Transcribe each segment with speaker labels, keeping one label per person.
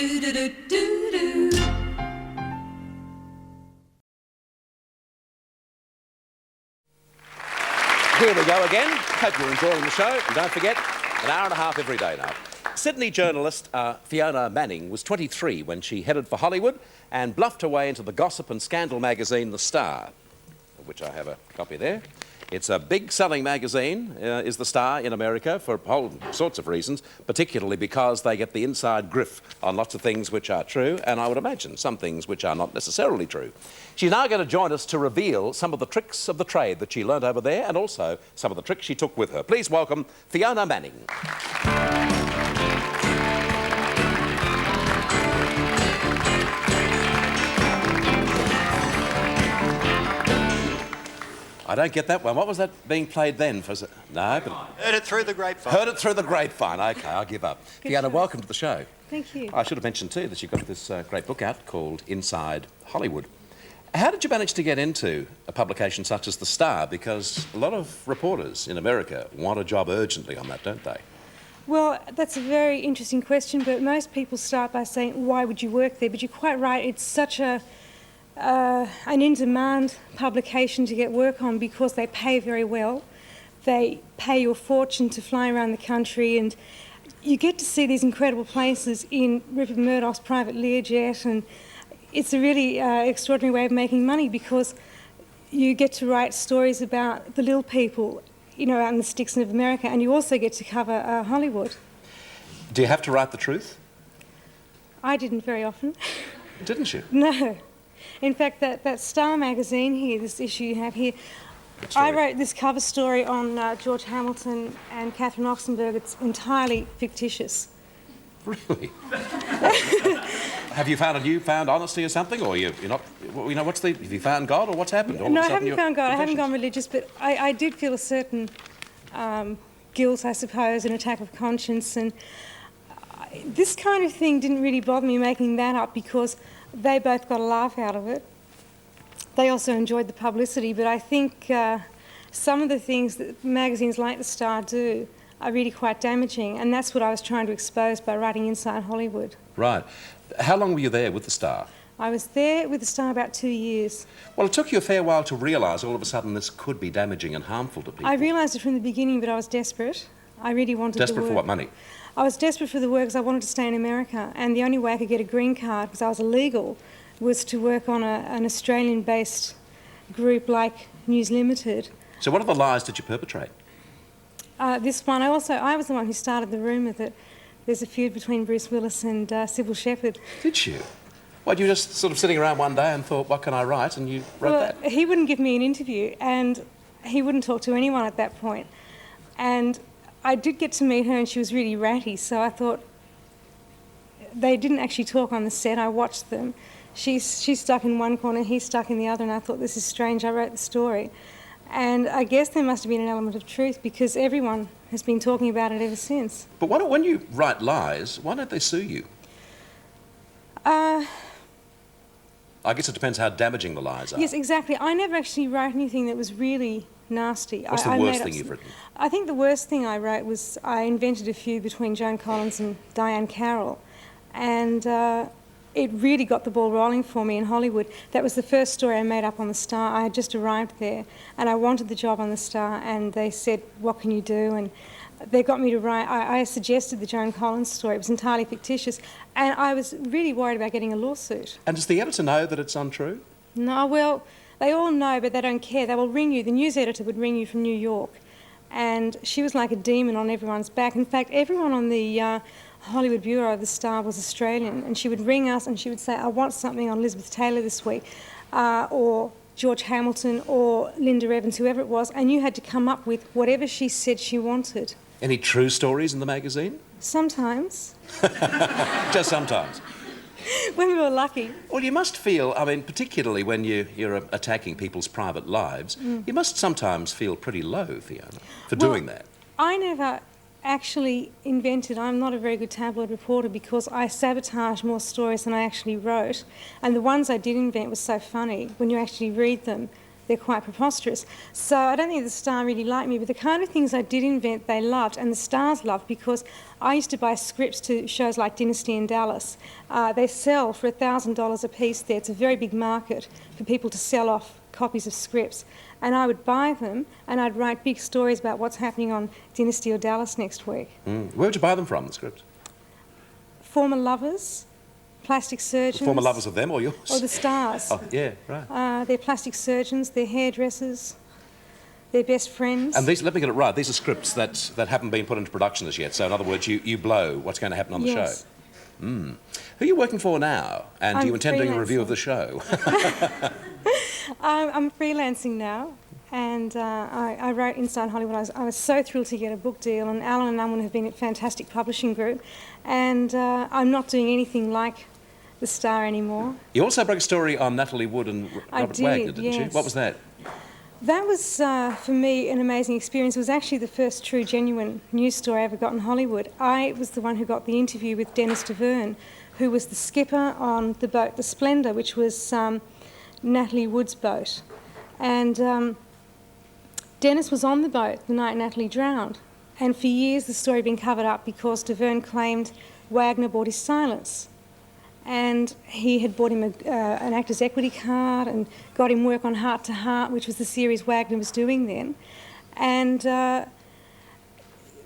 Speaker 1: Here we go again. Hope you're enjoying the show. And don't forget, an hour and a half every day now. Sydney journalist Fiona Manning was 23 when she headed for Hollywood and bluffed her way into the gossip and scandal magazine The Star, of which I have a copy there. It's a big-selling magazine, is The Star in America, for all sorts of reasons, particularly because they get the inside grip on lots of things which are true, and I would imagine some things which are not necessarily true. She's now going to join us to reveal some of the tricks of the trade that she learnt over there, and also some of the tricks she took with her. Please welcome Fiona Manning. I don't get that one. What was that being played then? No, but...
Speaker 2: Heard it through the grapevine.
Speaker 1: Heard it through the grapevine. OK, I'll give up. Fiona, welcome to the show.
Speaker 3: Thank you.
Speaker 1: I should have mentioned, too, that you've got this great book out called Inside Hollywood. How did you manage to get into a publication such as The Star? Because a lot of reporters in America want a job urgently on that, don't they?
Speaker 3: Well, that's a very interesting question, but most people start by saying, why would you work there? But you're quite right, it's such an in-demand publication to get work on because they pay very well. They pay you a fortune to fly around the country, and you get to see these incredible places in Rupert Murdoch's private Learjet, and it's a really extraordinary way of making money because you get to write stories about the little people, you know, out in the sticks of America, and you also get to cover Hollywood.
Speaker 1: Do you have to write the truth?
Speaker 3: I didn't very often.
Speaker 1: Didn't you?
Speaker 3: No. In fact, that Star magazine here, this issue you have here, I wrote this cover story on George Hamilton and Catherine Oxenberg. It's entirely fictitious.
Speaker 1: Really? Have you found a newfound honesty or something, or you're not? You know, have you found God, or what's happened?
Speaker 3: No, I haven't found God. I haven't gone religious, but I did feel a certain guilt, I suppose, an attack of conscience, and this kind of thing didn't really bother me making that up because they both got a laugh out of it. They also enjoyed the publicity, but I think some of the things that magazines like The Star do are really quite damaging, and that's what I was trying to expose by writing Inside Hollywood.
Speaker 1: Right. How long were you there with The Star?
Speaker 3: I was there with The Star about 2 years.
Speaker 1: Well, it took you a fair while to realise all of a sudden this could be damaging and harmful to people.
Speaker 3: I realised it from the beginning, but I was desperate. I really wanted the work.
Speaker 1: Desperate for what, money?
Speaker 3: I was desperate for the work because I wanted to stay in America, and the only way I could get a green card, because I was illegal, was to work on an Australian-based group like News Limited.
Speaker 1: So what other lies did you perpetrate?
Speaker 3: This one, I was the one who started the rumour that there's a feud between Bruce Willis and Sybil Shepherd.
Speaker 1: Did you? Well, you were just sort of sitting around one day and thought, what can I write? And you wrote that.
Speaker 3: He wouldn't give me an interview, and he wouldn't talk to anyone at that point. And I did get to meet her, and she was really ratty, so I thought they didn't actually talk on the set. I watched them. She's stuck in one corner, he's stuck in the other, and I thought, this is strange. I wrote the story. And I guess there must have been an element of truth because everyone has been talking about it ever since.
Speaker 1: But when you write lies, why don't they sue you? I guess it depends how damaging the lies are.
Speaker 3: Yes, exactly. I never actually wrote anything that was really nasty.
Speaker 1: What's the worst thing you've written?
Speaker 3: I think the worst thing I wrote was I invented a feud between Joan Collins and Diane Carroll, and it really got the ball rolling for me in Hollywood. That was the first story I made up on The Star. I had just arrived there, and I wanted the job on The Star, and they said, what can you do? And they got me to write. I suggested the Joan Collins story. It was entirely fictitious, and I was really worried about getting a lawsuit.
Speaker 1: And does the editor know that it's untrue?
Speaker 3: No, well, they all know, but they don't care. They will ring you. The news editor would ring you from New York, and she was like a demon on everyone's back. In fact, everyone on the Hollywood bureau of The Star was Australian, and she would ring us and she would say, I want something on Elizabeth Taylor this week, or George Hamilton, or Linda Evans, whoever it was, and you had to come up with whatever she said she wanted.
Speaker 1: Any true stories in the magazine?
Speaker 3: Sometimes.
Speaker 1: Just sometimes?
Speaker 3: When we were lucky.
Speaker 1: Well, you must feel, I mean, particularly when you're attacking people's private lives, you must sometimes feel pretty low, Fiona, for doing that.
Speaker 3: I never actually invented. I'm not a very good tabloid reporter because I sabotaged more stories than I actually wrote, and the ones I did invent were so funny when you actually read them they're quite preposterous. So I don't think the Star really liked me, but the kind of things I did invent they loved, and the Stars loved, because I used to buy scripts to shows like Dynasty and Dallas. They sell for $1,000 a piece there. It's a very big market for people to sell off copies of scripts. And I would buy them, and I'd write big stories about what's happening on Dynasty or Dallas next week.
Speaker 1: Where would you buy them from, the scripts?
Speaker 3: Former lovers, plastic surgeons.
Speaker 1: Former lovers of them or yours?
Speaker 3: Or the Stars.
Speaker 1: Oh, yeah, right.
Speaker 3: They're plastic surgeons, they're hairdressers, they're best friends.
Speaker 1: And these, let me get it right, these are scripts that haven't been put into production as yet. So in other words, you blow what's going to happen on the show. Who are you working for now? And do you intend doing a review of the show?
Speaker 3: I'm freelancing now, and I wrote Inside Hollywood. I was so thrilled to get a book deal, and Alan and Unwin have been a fantastic publishing group, and I'm not doing anything like the Star anymore.
Speaker 1: You also broke a story on Natalie Wood and Robert Wagner, didn't you? What was that?
Speaker 3: That was, for me, an amazing experience. It was actually the first true, genuine news story I ever got in Hollywood. I was the one who got the interview with Dennis DeVerne, who was the skipper on the boat, the Splendor, which was Natalie Wood's boat. And Dennis was on the boat the night Natalie drowned. And for years the story had been covered up because DeVerne claimed Wagner bought his silence. And he had bought him an Actors Equity card and got him work on Heart to Heart, which was the series Wagner was doing then. And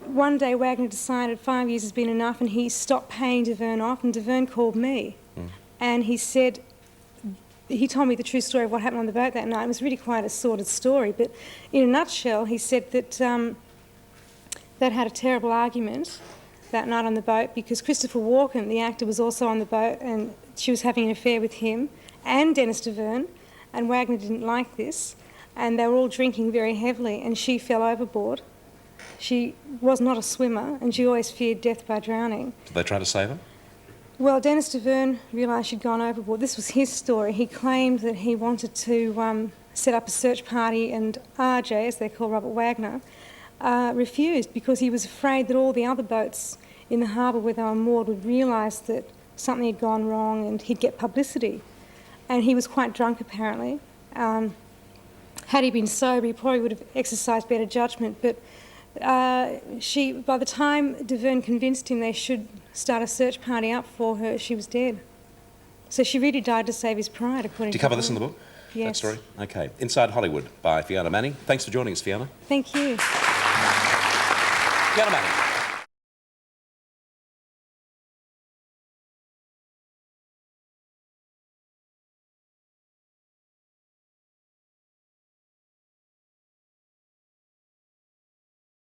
Speaker 3: one day Wagner decided 5 years has been enough, and he stopped paying DeVerne off, and DeVerne called me. And he said, he told me the true story of what happened on the boat that night. It was really quite a sordid story, but in a nutshell, he said that they'd had a terrible argument that night on the boat because Christopher Walken, the actor, was also on the boat, and she was having an affair with him and Dennis DeVerne, and Wagner didn't like this, and they were all drinking very heavily, and she fell overboard. She was not a swimmer, and she always feared death by drowning.
Speaker 1: Did they try to save her?
Speaker 3: Well, Dennis DeVerne realised she'd gone overboard. This was his story. He claimed that he wanted to set up a search party, and RJ, as they call Robert Wagner, refused because he was afraid that all the other boats in the harbour where they were moored would realise that something had gone wrong and he'd get publicity. And he was quite drunk, apparently. Had he been sober, he probably would have exercised better judgment, but by the time DeVerne convinced him they should start a search party up for her, she was dead. So she really died to save his pride, according to
Speaker 1: Do you cover this in the book?
Speaker 3: Yes.
Speaker 1: That story? Okay. Inside Hollywood by Fiona Manning. Thanks for joining us, Fiona.
Speaker 3: Thank you.
Speaker 1: Fiona Manning.